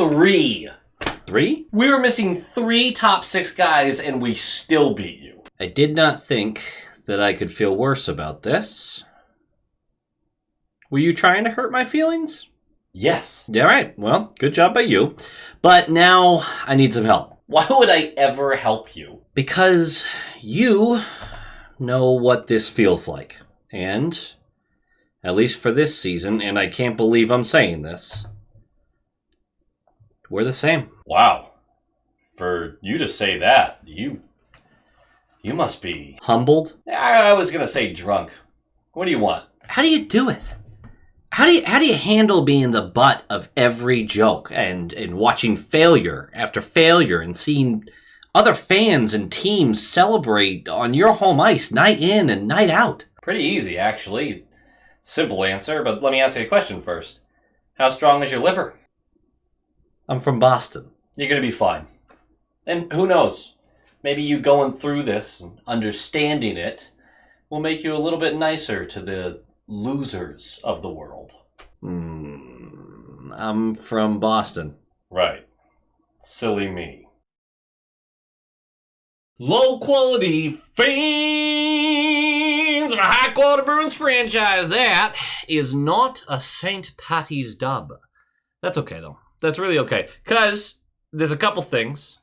3. 3? We were missing 3 top 6 guys, and we still beat you. I did not think that I could feel worse about this. Were you trying to hurt my feelings? Yes. Yeah, right. Well, good job by you. But now I need some help. Why would I ever help you? Because you know what this feels like. And, at least for this season, and I can't believe I'm saying this, we're the same. Wow. For you to say that, you must be... Humbled? I was going to say drunk. What do you want? How do you do it? How do you handle being the butt of every joke and watching failure after failure and seeing other fans and teams celebrate on your home ice night in and night out? Pretty easy, actually. Simple answer, but let me ask you a question first. How strong is your liver? I'm from Boston. You're going to be fine. And who knows? Maybe you going through this and understanding it will make you a little bit nicer to the losers of the world. I'm from Boston. Right. Silly me. Low quality fans of a high quality Bruins franchise. That is not a St. Patty's dub. That's okay though. That's really okay. Because there's a couple things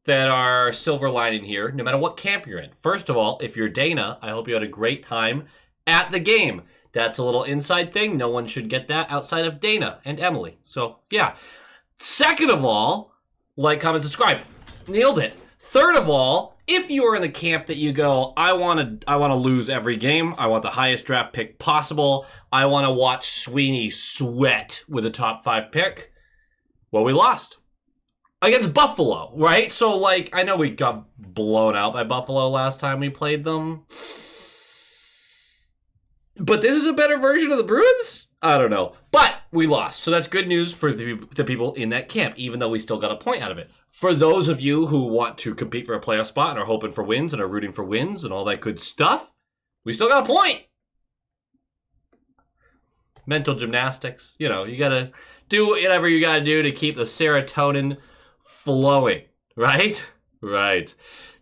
that are silver lining here, no matter what camp you're in. First of all, if you're Dana, I hope you had a great time at the game. That's a little inside thing. No one should get that outside of Dana and Emily. So, yeah. Second of all, like, comment, subscribe. Nailed it. Third of all, if you are in the camp that you go, I want to lose every game. I want the highest draft pick possible. I want to watch Sweeney sweat with a top 5 pick. Well, we lost. Against Buffalo, right? So, like, I know we got blown out by Buffalo last time we played them. But this is a better version of the Bruins? I don't know. But we lost. So that's good news for the people in that camp, even though we still got a point out of it. For those of you who want to compete for a playoff spot and are hoping for wins and are rooting for wins and all that good stuff, we still got a point. Mental gymnastics. You know, you got to do whatever you got to do to keep the serotonin flowing. Right? Right.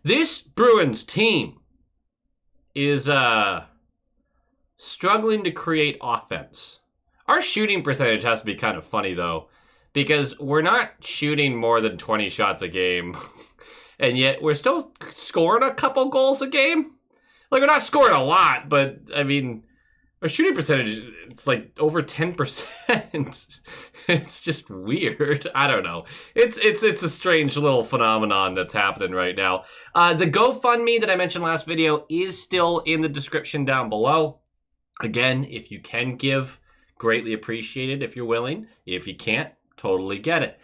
This Bruins team is struggling to create offense. Our shooting percentage has to be kind of funny, though, because we're not shooting more than 20 shots a game, and yet we're still scoring a couple goals a game. Like, we're not scoring a lot, but, I mean, our shooting percentage, it's like over 10%. It's just weird. I don't know. It's a strange little phenomenon that's happening right now. The GoFundMe that I mentioned last video is still in the description down below. Again, if you can give, greatly appreciated if you're willing. If you can't, totally get it.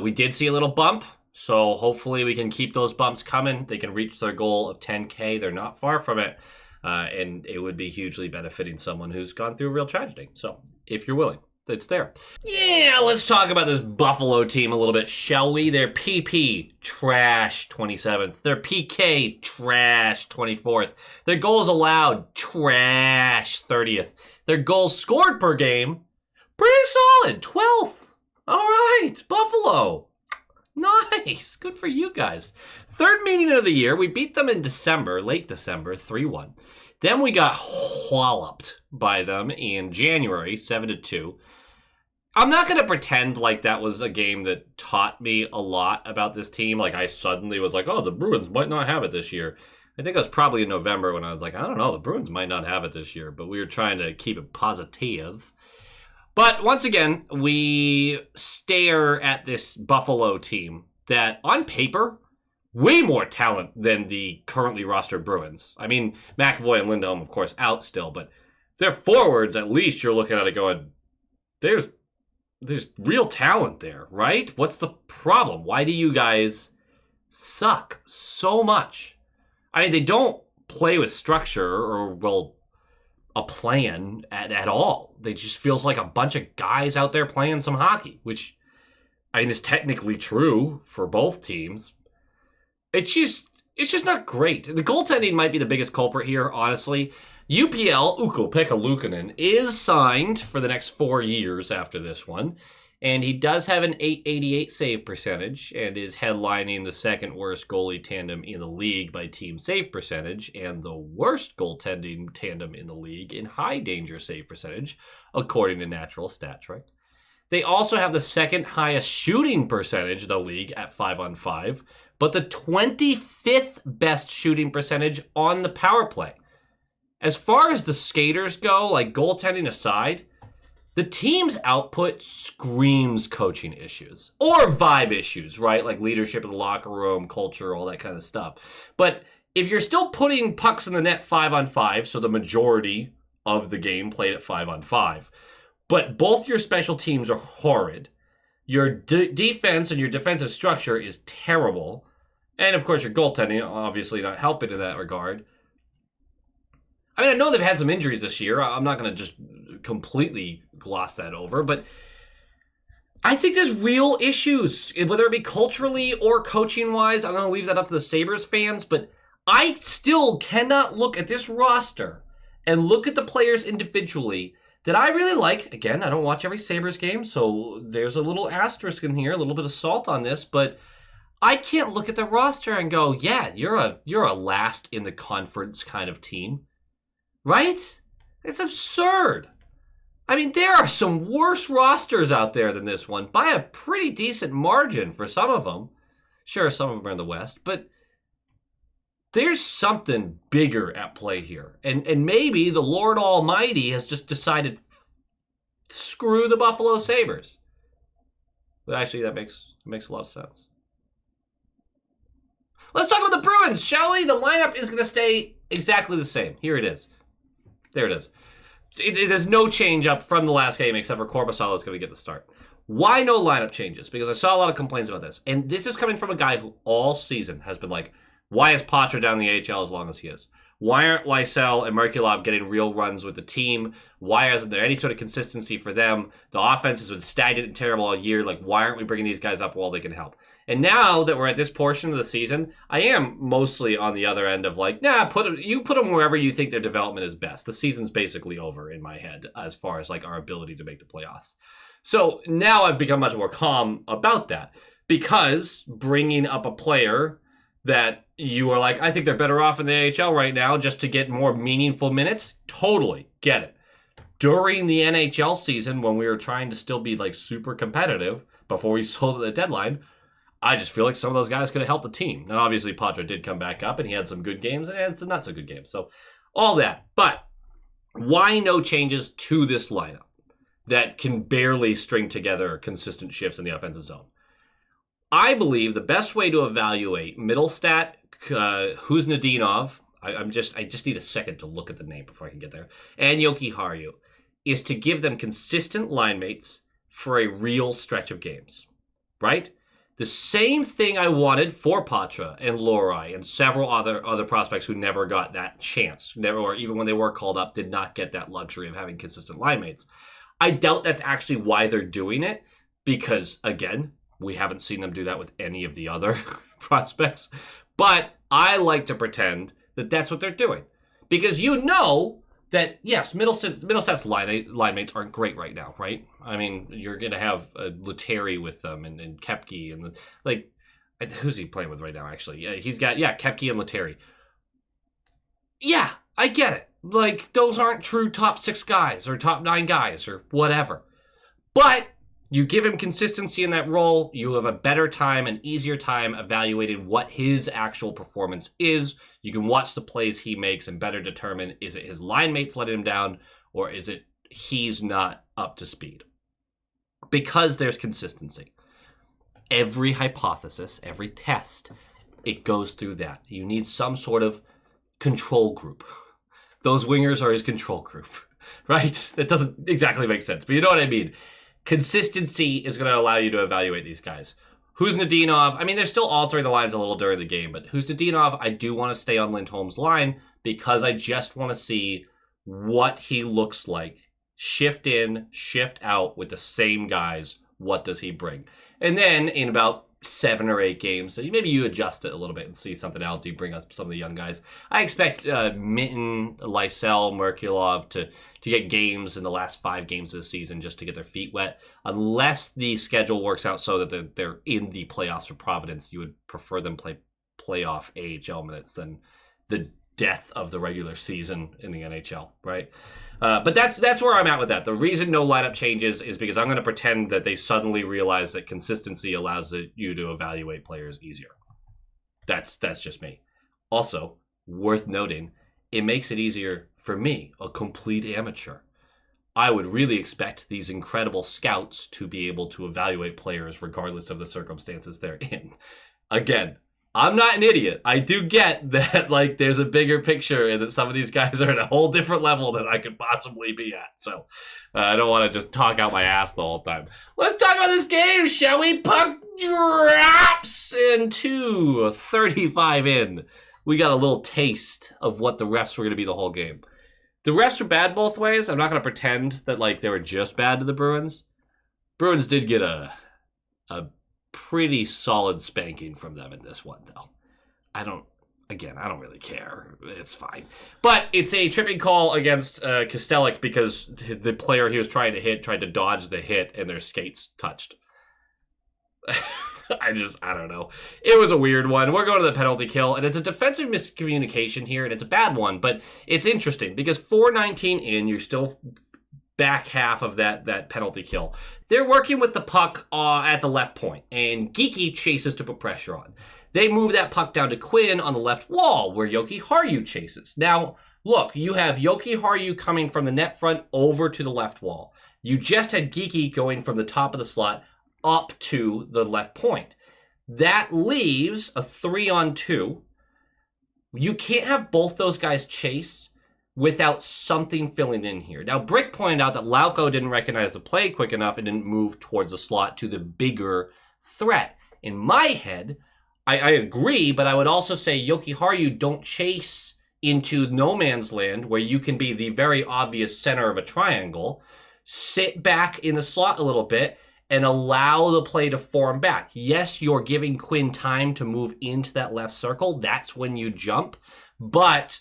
We did see a little bump, so hopefully we can keep those bumps coming. They can reach their goal of 10K. They're not far from it, and it would be hugely benefiting someone who's gone through a real tragedy. So if you're willing, it's there. Yeah, let's talk about this Buffalo team a little bit, shall we? Their PP, trash, 27th. Their PK, trash, 24th. Their goals allowed, trash, 30th. Their goals scored per game, pretty solid, 12th. All right, Buffalo. Nice. Good for you guys. Third meeting of the year. We beat them in December, late December, 3-1. Then we got walloped by them in January, 7-2. I'm not going to pretend like that was a game that taught me a lot about this team. Like, I suddenly was like, oh, the Bruins might not have it this year. I think it was probably in November when I was like, I don't know, the Bruins might not have it this year. But we were trying to keep it positive. But once again, we stare at this Buffalo team that, on paper, way more talent than the currently rostered Bruins. I mean, McAvoy and Lindholm, of course, out still. But their forwards, at least, you're looking at it going, there's real talent there, right? What's the problem? Why do you guys suck so much? I mean, they don't play with structure or, well, a plan at all. They just feels like a bunch of guys out there playing some hockey, which, I mean, is technically true for both teams. It's just not great. The goaltending might be the biggest culprit here, honestly. UPL, Ukko-Pekka Luukkonen, is signed for the next 4 years after this one. And he does have an 888 save percentage and is headlining the second worst goalie tandem in the league by team save percentage and the worst goaltending tandem in the league in high danger save percentage, according to Natural Stat Trick. They also have the second highest shooting percentage in the league at 5-on-5, but the 25th best shooting percentage on the power play. As far as the skaters go, like goaltending aside, the team's output screams coaching issues or vibe issues, right? Like leadership in the locker room, culture, all that kind of stuff. But if you're still putting pucks in the net 5-on-5, so the majority of the game played at 5-on-5, but both your special teams are horrid, your defense and your defensive structure is terrible, and of course your goaltending obviously not helping in that regard. I mean, I know they've had some injuries this year. I'm not going to just completely gloss that over, but I think there's real issues, whether it be culturally or coaching-wise. I'm going to leave that up to the Sabres fans, but I still cannot look at this roster and look at the players individually that I really like. Again, I don't watch every Sabres game, so there's a little asterisk in here, a little bit of salt on this, but I can't look at the roster and go, yeah, you're a last in the conference kind of team. Right? It's absurd. I mean, there are some worse rosters out there than this one by a pretty decent margin for some of them. Sure, some of them are in the West, but there's something bigger at play here. And maybe the Lord Almighty has just decided, screw the Buffalo Sabres. But actually, that makes a lot of sense. Let's talk about the Bruins, shall we? The lineup is going to stay exactly the same. Here it is. There it is. There's no change up from the last game except for Korpisalo is going to get the start. Why no lineup changes? Because I saw a lot of complaints about this. And this is coming from a guy who all season has been like, why is Patra down the AHL as long as he is? Why aren't Lysell and Merkulov getting real runs with the team? Why isn't there any sort of consistency for them? The offense has been stagnant and terrible all year. Like, why aren't we bringing these guys up while they can help? And now that we're at this portion of the season, I am mostly on the other end of like, nah, put them wherever you think their development is best. The season's basically over in my head as far as like our ability to make the playoffs. So now I've become much more calm about that because bringing up a player that you are like, I think they're better off in the AHL right now just to get more meaningful minutes. Totally get it. During the NHL season, when we were trying to still be like super competitive before we sold at the deadline, I just feel like some of those guys could have helped the team. Now, obviously, Patra did come back up and he had some good games and had some not so good games. So all that. But why no changes to this lineup that can barely string together consistent shifts in the offensive zone? I believe the best way to evaluate Middlestat, Kuznetsov, I just need a second to look at the name before I can get there, and Jokiharju, is to give them consistent line mates for a real stretch of games, right? The same thing I wanted for Patra and Lohrei and several other prospects who never got that chance, or even when they were called up, did not get that luxury of having consistent line mates. I doubt that's actually why they're doing it, because, again, we haven't seen them do that with any of the other prospects. But I like to pretend that that's what they're doing. Because you know that, yes, Middlestat's line mates aren't great right now, right? I mean, you're going to have Letary with them and Koepke. And, like, who's he playing with right now, actually? He's got, Koepke and Letary. Yeah, I get it. Like, those aren't true top 6 guys or top 9 guys or whatever. But you give him consistency in that role, you have a better time, an easier time evaluating what his actual performance is. You can watch the plays he makes and better determine, is it his line mates letting him down, or is it he's not up to speed? Because there's consistency. Every hypothesis, every test, it goes through that. You need some sort of control group. Those wingers are his control group, right? That doesn't exactly make sense, but you know what I mean. Consistency is going to allow you to evaluate these guys. Kuznetsov, I mean, they're still altering the lines a little during the game, but Kuznetsov, I do want to stay on Lindholm's line because I just want to see what he looks like. Shift in, shift out with the same guys. What does he bring? And then in about 7 or 8 games. So maybe you adjust it a little bit and see something else. You bring up some of the young guys. I expect Mitten, Lysell, Merkulov to get games in the last 5 games of the season just to get their feet wet. Unless the schedule works out so that they're in the playoffs for Providence, you would prefer them play playoff AHL minutes than the death of the regular season in the NHL, right? But that's where I'm at with that. The reason no lineup changes is because I'm going to pretend that they suddenly realize that consistency allows you to evaluate players easier. That's just me. Also, worth noting, it makes it easier for me, a complete amateur. I would really expect these incredible scouts to be able to evaluate players regardless of the circumstances they're in. Again, I'm not an idiot. I do get that, like, there's a bigger picture and that some of these guys are at a whole different level than I could possibly be at. So I don't want to just talk out my ass the whole time. Let's talk about this game, shall we? Puck drops into 35 in. We got a little taste of what the refs were going to be the whole game. The refs were bad both ways. I'm not going to pretend that, like, they were just bad to the Bruins. Bruins did get a pretty solid spanking from them in this one, though. I don't really care. It's fine. But it's a tripping call against Kostelic because the player he was trying to hit tried to dodge the hit and their skates touched. I don't know. It was a weird one. We're going to the penalty kill, and it's a defensive miscommunication here, and it's a bad one, but it's interesting because 4:19 in, you're still back half of that penalty kill. They're working with the puck at the left point, and Geeky chases to put pressure on. They move that puck down to Quinn on the left wall, where Yoki Haru chases. Now, look, you have Yoki Haru coming from the net front over to the left wall. You just had Geeky going from the top of the slot up to the left point. That leaves a 3-on-2. You can't have both those guys chase without something filling in here. Now, Brick pointed out that Lauko didn't recognize the play quick enough and didn't move towards the slot to the bigger threat. In my head, I agree, but I would also say Yoki Haru don't chase into no man's land where you can be the very obvious center of a triangle. Sit back in the slot a little bit and allow the play to form back. Yes, you're giving Quinn time to move into that left circle. That's when you jump, but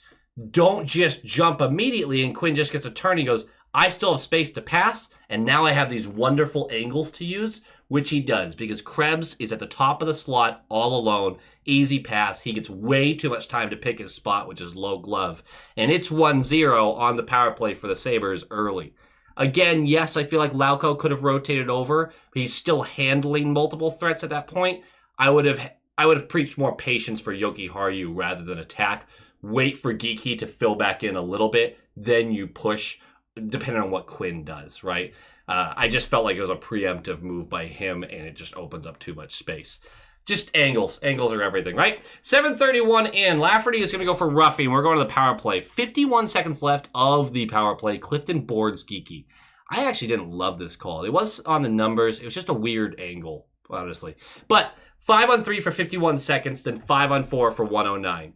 don't just jump immediately and Quinn just gets a turn. He goes, I still have space to pass, and now I have these wonderful angles to use, which he does because Krebs is at the top of the slot all alone. Easy pass. He gets way too much time to pick his spot, which is low glove. And it's 1-0 on the power play for the Sabres early. Again, yes, I feel like Lauko could have rotated over, but he's still handling multiple threats at that point. I would have preached more patience for Yoki Haru rather than attack. Wait for Geeky to fill back in a little bit, then you push, depending on what Quinn does, right? I just felt like it was a preemptive move by him, and it just opens up too much space. Just angles. Angles are everything, right? 7:31 in. Lafferty is going to go for roughing. We're going to the power play. 51 seconds left of the power play. Clifton boards Geeky. I actually didn't love this call. It was on the numbers. It was just a weird angle, honestly. But 5-on-3 for 51 seconds, then 5-on-4 for 109.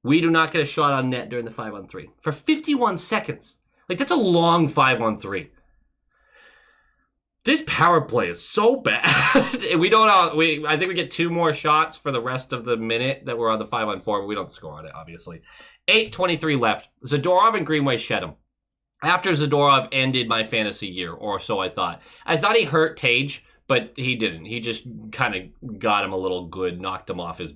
We do not get a shot on net during the 5-on-3 for 51 seconds. Like, that's a long 5-on-3. This power play is so bad. I think we get 2 more shots for the rest of the minute that we're on the 5-on-4, but we don't score on it, obviously. 8:23 left. Zadorov and Greenway shed him. After Zadorov ended my fantasy year, or so I thought. I thought he hurt Tage, but he didn't. He just kind of got him a little good, knocked him off his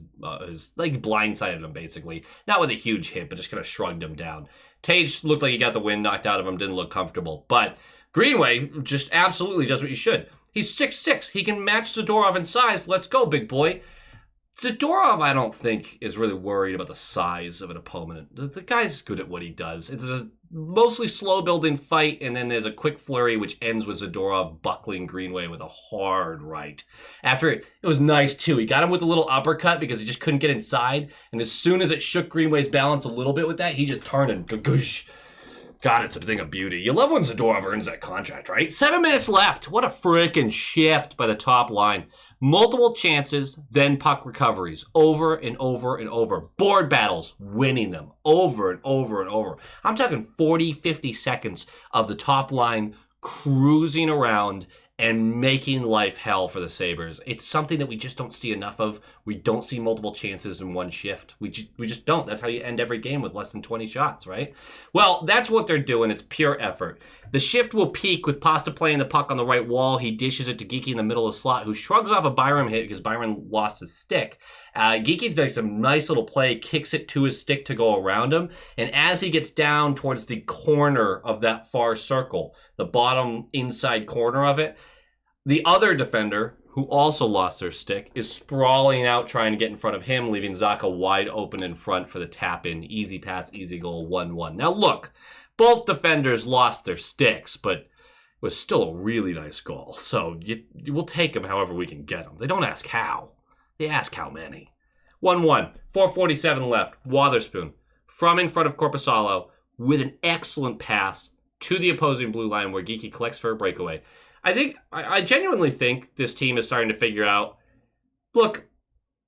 like blindsided him basically. Not with a huge hit, but just kind of shrugged him down. Tage looked like he got the wind knocked out of him, didn't look comfortable. But Greenway just absolutely does what he should. He's 6'6". He can match Zadorov in size. Let's go, big boy. Zadorov, I don't think, is really worried about the size of an opponent. The guy's good at what he does. It's a mostly slow-building fight, and then there's a quick flurry, which ends with Zadorov buckling Greenway with a hard right. After it was nice, too. He got him with a little uppercut because he just couldn't get inside, and as soon as it shook Greenway's balance a little bit with that, he just turned and goosh. God, it's a thing of beauty. You love when Zadorov earns that contract, right? 7 minutes left. What a freaking shift by the top line. Multiple chances, then puck recoveries. Over and over and over. Board battles, winning them. Over and over and over. I'm talking 40, 50 seconds of the top line cruising around and making life hell for the Sabres. It's something that we just don't see enough of. We don't see multiple chances in one shift. We just don't. That's how you end every game with less than 20 shots, right? Well, that's what they're doing. It's pure effort. The shift will peak with Pasta playing the puck on the right wall. He dishes it to Geeky in the middle of the slot, who shrugs off a Byram hit because Byram lost his stick. Geeky does a nice little play, kicks it to his stick to go around him, and as he gets down towards the corner of that far circle, the bottom inside corner of it, the other defender, who also lost their stick, is sprawling out trying to get in front of him, leaving Zaka wide open in front for the tap-in. Easy pass, easy goal, 1-1. Now look, both defenders lost their sticks, but it was still a really nice goal. So we'll take them however we can get them. They don't ask how. They ask how many. 1-1, 4:47 left. Wotherspoon from in front of Korpisalo with an excellent pass to the opposing blue line where Geeky collects for a breakaway. I genuinely think this team is starting to figure out, look,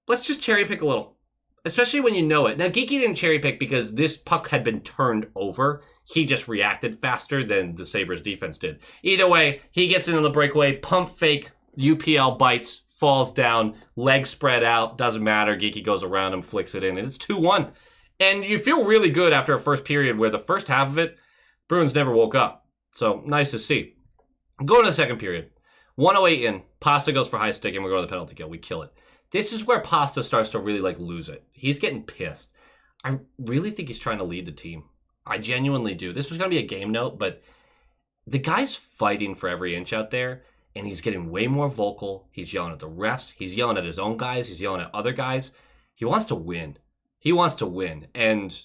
let's just cherry pick a little, especially when you know it. Now, Geeky didn't cherry pick because this puck had been turned over. He just reacted faster than the Sabres defense did. Either way, he gets in on the breakaway, pump fake, UPL bites, falls down, legs spread out, doesn't matter. Geeky goes around him, flicks it in, and it's 2-1. And you feel really good after a first period where the first half of it, Bruins never woke up. So, nice to see. Go to the second period. 1:08 in. Pasta goes for high stick, and we're going to the penalty kill. We kill it. This is where Pasta starts to really, lose it. He's getting pissed. I really think he's trying to lead the team. I genuinely do. This was going to be a game note, but the guy's fighting for every inch out there, and he's getting way more vocal. He's yelling at the refs. He's yelling at his own guys. He's yelling at other guys. He wants to win. He wants to win, and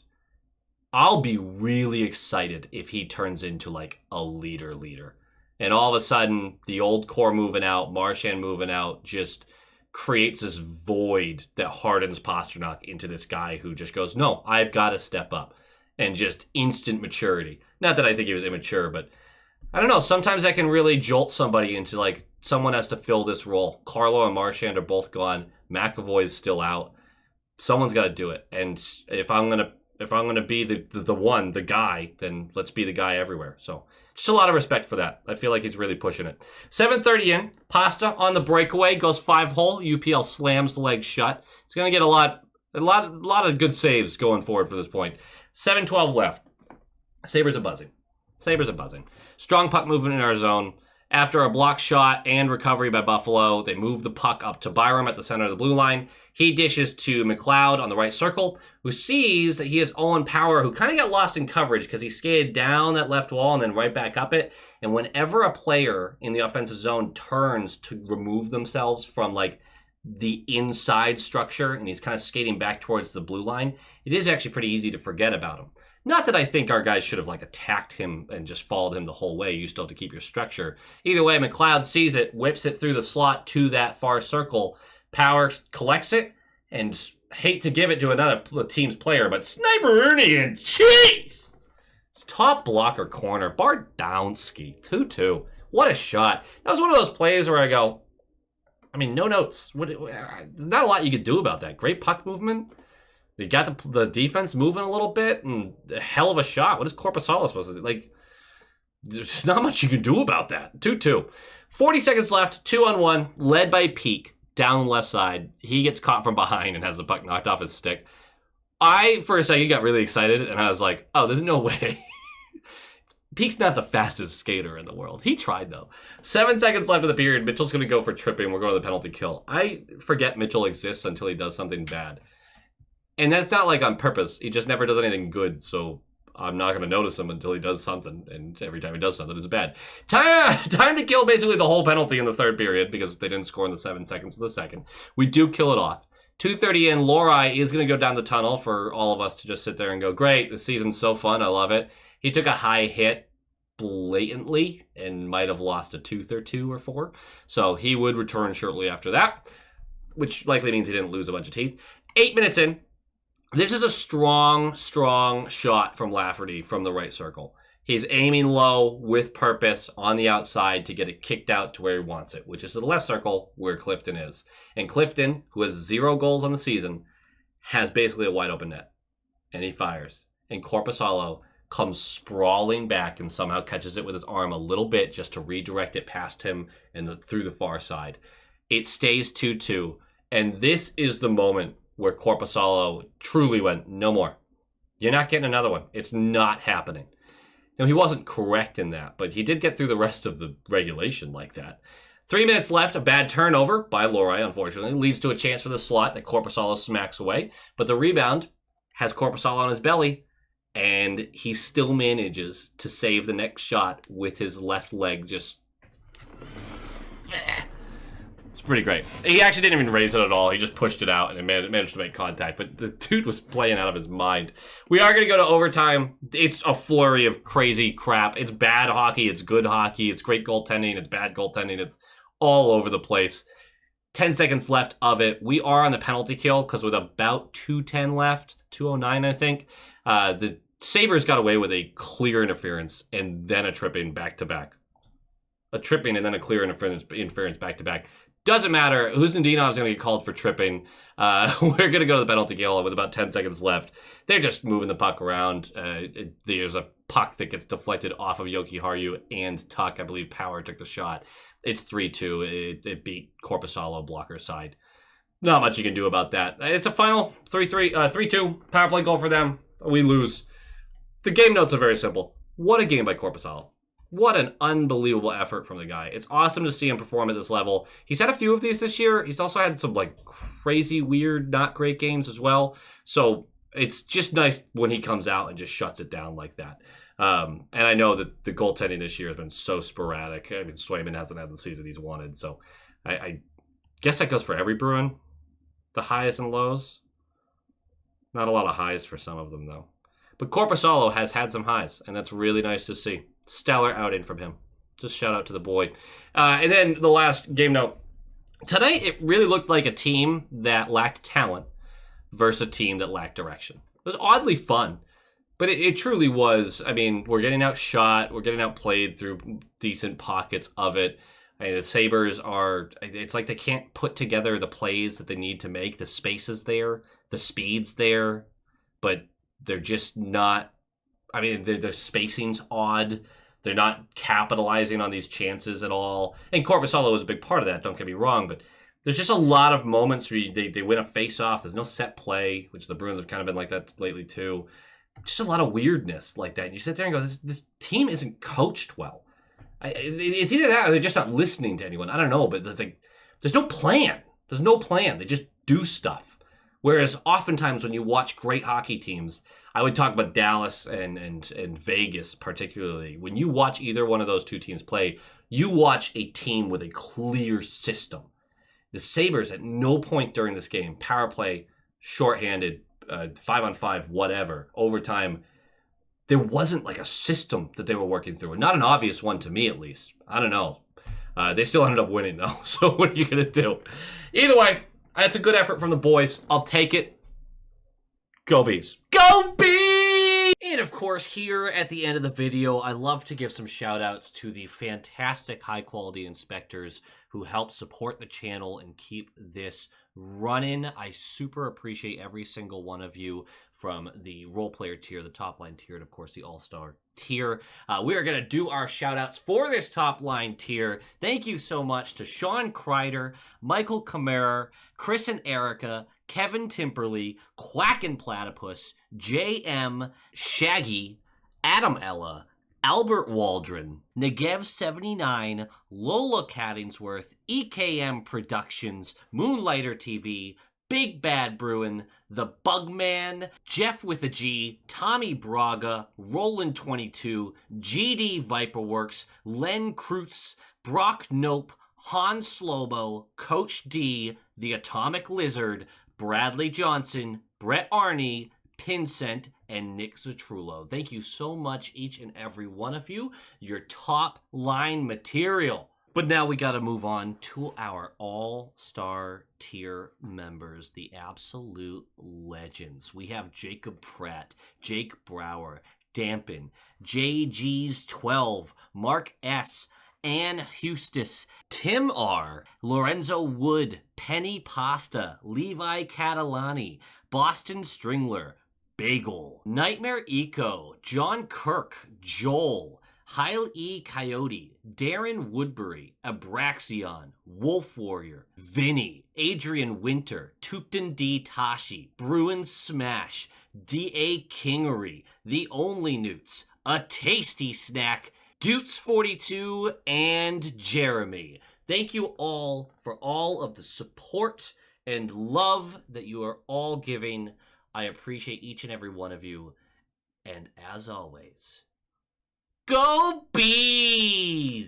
I'll be really excited if he turns into, a leader. And all of a sudden, the old core moving out, Marchand moving out, just creates this void that hardens Pasternak into this guy who just goes, no, I've got to step up. And just instant maturity. Not that I think he was immature, but I don't know. Sometimes that can really jolt somebody into, someone has to fill this role. Carlo and Marchand are both gone. McAvoy is still out. Someone's got to do it. And if I'm gonna be the guy, then let's be the guy everywhere. So just a lot of respect for that. I feel like he's really pushing it. 7:30 in, Pasta on the breakaway goes 5-hole. UPL slams the leg shut. It's gonna get a lot of good saves going forward for this point. 7:12 left. Sabres are buzzing. Strong puck movement in our zone. After a block shot and recovery by Buffalo, they move the puck up to Byram at the center of the blue line. He dishes to McLeod on the right circle, who sees that he has Owen Power, who kind of got lost in coverage because he skated down that left wall and then right back up it. And whenever a player in the offensive zone turns to remove themselves from the inside structure and he's kind of skating back towards the blue line, it is actually pretty easy to forget about him. Not that I think our guys should have attacked him and just followed him the whole way. You still have to keep your structure. Either way, McLeod sees it, whips it through the slot to that far circle. Power collects it, and hate to give it to another team's player, but Sniper Ernie and cheese! It's top blocker corner. Bardowski, 2-2. What a shot. That was one of those plays where I go, no notes. Not a lot you could do about that. Great puck movement. They got the defense moving a little bit, and a hell of a shot. What is Korpisalo supposed to do? There's not much you can do about that. 2-2. 40 seconds left, 2-on-1, led by Peak, down left side. He gets caught from behind and has the puck knocked off his stick. I, for a second, got really excited, and I was like, oh, there's no way. Peak's not the fastest skater in the world. He tried, though. 7 seconds left of the period. Mitchell's going to go for tripping. We're going to the penalty kill. I forget Mitchell exists until he does something bad. And that's not on purpose. He just never does anything good, so I'm not going to notice him until he does something. And every time he does something, it's bad. Time to kill basically the whole penalty in the third period because they didn't score in the 7 seconds of the second. We do kill it off. 2:30 in, Lorai is going to go down the tunnel for all of us to just sit there and go, great, this season's so fun, I love it. He took a high hit blatantly and might have lost a tooth or two or four. So he would return shortly after that, which likely means he didn't lose a bunch of teeth. 8 minutes in. This is a strong shot from Lafferty from the right circle. He's aiming low with purpose on the outside to get it kicked out to where he wants it, which is to the left circle where Clifton is. And Clifton, who has 0 goals on the season, has basically a wide open net. And he fires. And Korpisalo comes sprawling back and somehow catches it with his arm a little bit just to redirect it past him and through the far side. It stays 2-2, and this is the moment where Korpisalo truly went, no more. You're not getting another one. It's not happening. Now, he wasn't correct in that, but he did get through the rest of the regulation like that. 3 minutes left, a bad turnover by Lohrei, unfortunately, leads to a chance for the slot that Korpisalo smacks away, but the rebound has Korpisalo on his belly, and he still manages to save the next shot with his left leg just... It's pretty great. He actually didn't even raise it at all. He just pushed it out and managed to make contact, but the dude was playing out of his mind. We are going to go to overtime. It's a flurry of crazy crap. It's bad hockey. It's good hockey. It's great goaltending. It's bad goaltending. It's all over the place. 10 seconds left of it. We are on the penalty kill because with about 2:10 left, 2:09 I think, the Sabres got away with a clear interference and then a tripping back-to-back. A tripping and then a clear interference back-to-back. Doesn't matter. Husnudinov is going to get called for tripping. We're going to go to the penalty kill with about 10 seconds left. They're just moving the puck around. There's a puck that gets deflected off of Yoki Haru and Tuck. I believe Power took the shot. It's 3-2. It beat Korpisalo blocker side. Not much you can do about that. It's a final 3-2. Power play goal for them. We lose. The game notes are very simple. What a game by Korpisalo. What an unbelievable effort from the guy. It's awesome to see him perform at this level. He's had a few of these this year. He's also had some like crazy, weird, not great games as well. So it's just nice when he comes out and just shuts it down like that. And I know that the goaltending this year has been so sporadic. I mean, Swayman hasn't had the season he's wanted. So I guess that goes for every Bruin. The highs and lows. Not a lot of highs for some of them, though. But Korpisalo has had some highs, and that's really nice to see. Stellar outing from him. Just shout out to the boy. And then the last game note. Tonight, it really looked like a team that lacked talent versus a team that lacked direction. It was oddly fun, but it truly was. I mean, we're getting outshot. We're getting outplayed through decent pockets of it. I mean, the Sabres are, it's like they can't put together the plays that they need to make. The space is there. The speed's there. But they're just not, I mean, their spacing's odd. They're not capitalizing on these chances at all. And Korpisalo was a big part of that, don't get me wrong, but there's just a lot of moments where they win a face-off. There's no set play, which the Bruins have kind of been like that lately too. Just a lot of weirdness like that. And you sit there and go, this team isn't coached well. It's either that or they're just not listening to anyone. I don't know, but it's like, there's no plan. There's no plan. They just do stuff. Whereas oftentimes when you watch great hockey teams, I would talk about Dallas and Vegas particularly. When you watch either one of those two teams play, you watch a team with a clear system. The Sabres at no point during this game, power play, shorthanded, 5-on-5, whatever, overtime, there wasn't like a system that they were working through. Not an obvious one to me, at least. I don't know. They still ended up winning though, so what are you going to do? Either way, that's a good effort from the boys. I'll take it. Go Bees. Go Bees! And of course, here at the end of the video, I love to give some shout outs to the fantastic high quality inspectors who help support the channel and keep this running. I super appreciate every single one of you, from the role player tier, the top line tier, and of course the all-star tier. We are going to do our shout outs for this top line tier. Thank you so much to Sean Kreider, Michael Kammerer, Chris and Erica, Kevin Timperley, Quack and Platypus, JM, Shaggy, Adam Ella, Albert Waldron, Negev79, Lola Cattingsworth, EKM Productions, Moonlighter TV, Big Bad Bruin, The Bugman, Jeff with a G, Tommy Braga, Roland22, GD Viperworks, Len Kreutz, Brock Nope, Han Slobo, Coach D, The Atomic Lizard, Bradley Johnson, Brett Arney, Pincent, and Nick Zatrullo. Thank you so much, each and every one of you. Your top line material. But now we got to move on to our all-star tier members, the absolute legends. We have Jacob Pratt, Jake Brower, Dampen, JG's 12, Mark S., Ann Hustis, Tim R., Lorenzo Wood, Penny Pasta, Levi Catalani, Boston Stringler, Bagel, Nightmare Eco, John Kirk, Joel, Heil E. Coyote, Darren Woodbury, Abraxion, Wolf Warrior, Vinny, Adrian Winter, Tukton D. Tashi, Bruins Smash, D.A. Kingery, The Only Newts, A Tasty Snack, Dutes42, and Jeremy. Thank you all for all of the support and love that you are all giving. I appreciate each and every one of you. And as always, go Bees!